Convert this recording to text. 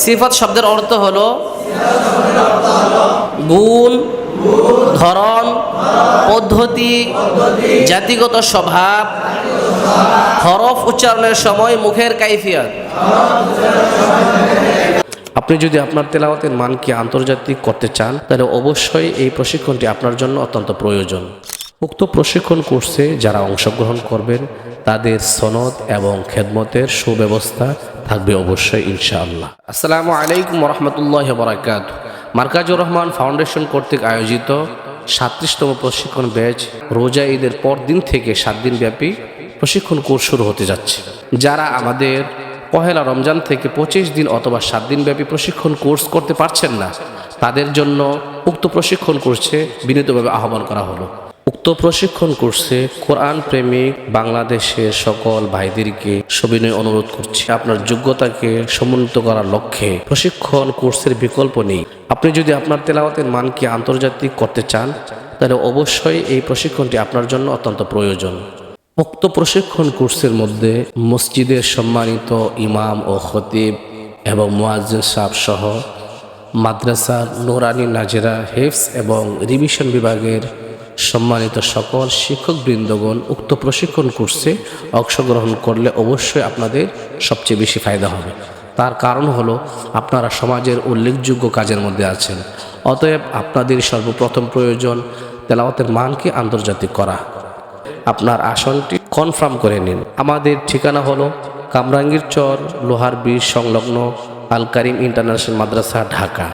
সিফাত শব্দের অর্থ হলো গুণ, ধরন, পদ্ধতি, জাতিগত স্বভাব, হরফ উচ্চারণের সময় মুখের কাইফিয়ত। আপনি যদি আপনার তেলাওয়াতের মানকে আন্তর্জাতিক করতে চান তাহলে অবশ্যই এই প্রশিক্ষণটি আপনার জন্য অত্যন্ত প্রয়োজন। উক্ত প্রশিক্ষণ কোর্সে যারা অংশগ্রহণ করবেন তাদের সনদ এবং খেদমতের সুব্যবস্থা থাকবে অবশ্যই ইনশাআল্লাহ। আসসালামু আলাইকুম রহমতুল্লাহ বারাকাত। মার্কাজুর রহমান ফাউন্ডেশন কর্তৃক আয়োজিত 37তম প্রশিক্ষণ ব্যাচ রোজা ঈদের পর দিন থেকে 7 দিন ব্যাপী প্রশিক্ষণ কোর্স শুরু হতে যাচ্ছে। যারা আমাদের পহেলা রমজান থেকে 25 দিন অথবা 7 দিন ব্যাপী প্রশিক্ষণ কোর্স করতে পারছেন না, তাদের জন্য উক্ত প্রশিক্ষণ কোর্সে বিনীতভাবে আহ্বান করা হলো। উক্ত প্রশিক্ষণ কোর্সে কোরআন প্রেমিক বাংলাদেশের সকল ভাইদেরকে সবিনয় অনুরোধ করছি, আপনার যোগ্যতাকে সমুন্নত করার লক্ষ্যে প্রশিক্ষণ কোর্সের বিকল্প নেই। আপনি যদি আপনার তেলাওয়াতের মানকে আন্তর্জাতিক করতে চান তাহলে অবশ্যই এই প্রশিক্ষণটি আপনার জন্য অত্যন্ত প্রয়োজন। উক্ত প্রশিক্ষণ কোর্সের মধ্যে মসজিদের সম্মানিত ইমাম ও খতিব এবং মুয়াজ্জিন সাহেব সহ মাদ্রাসার নুরানি নাজেরা হিফজ এবং রিভিশন বিভাগের সম্মানিত সকল শিক্ষকবৃন্দগণ উক্ত প্রশিক্ষণ কোর্সে অংশগ্রহণ করলে অবশ্যই আপনাদের সবচেয়ে বেশি ফায়দা হবে। তার কারণ হলো আপনারা সমাজের উল্লেখযোগ্য কাজের মধ্যে আছেন, অতএব আপনাদের সর্বপ্রথম প্রয়োজন তেলাওয়াতের মানকে আন্তর্জাতিক করা। আপনার আসনটি কনফার্ম করে নিন। আমাদের ঠিকানা হলো কামরাঙ্গীর চর লোহার ব্রিজ সংলগ্ন আল কারিম ইন্টারন্যাশনাল মাদ্রাসা, ঢাকা।